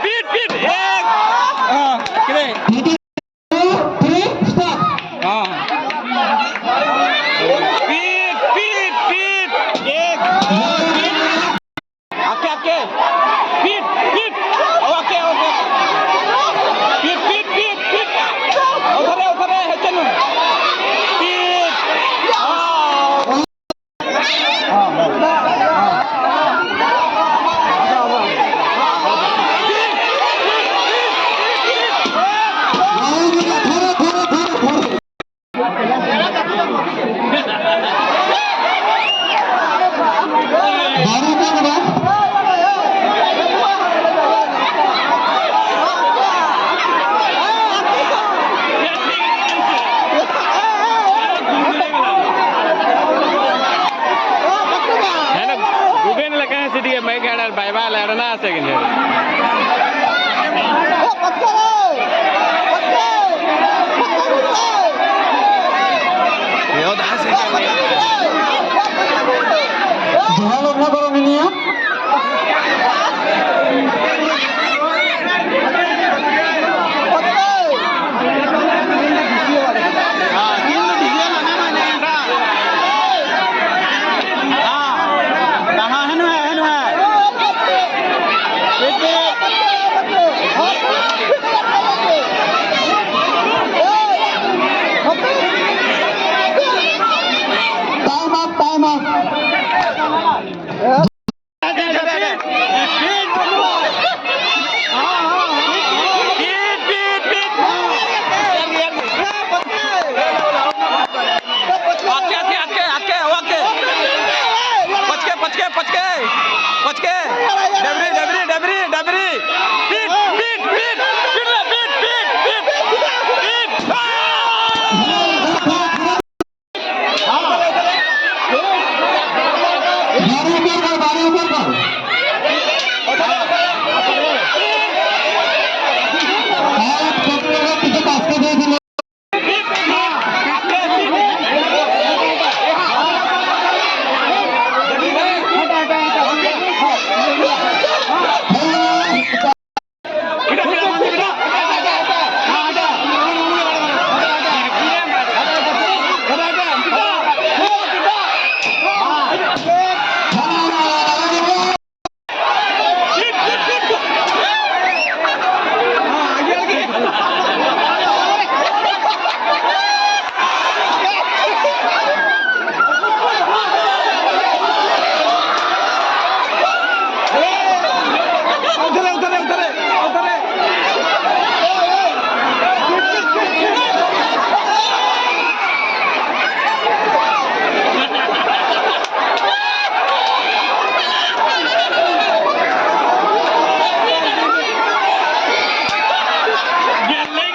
पीठ पीठ एक किती हाँ पीठ पीठ पीठ एक आके आके पीठ पीठ ओके ओके पीठ पीठ पीठ पीठ उधर है चलो पीठ मैं कहना बाय बाय लड़ना से कि पचके डबरी डबरी डबरी डबरी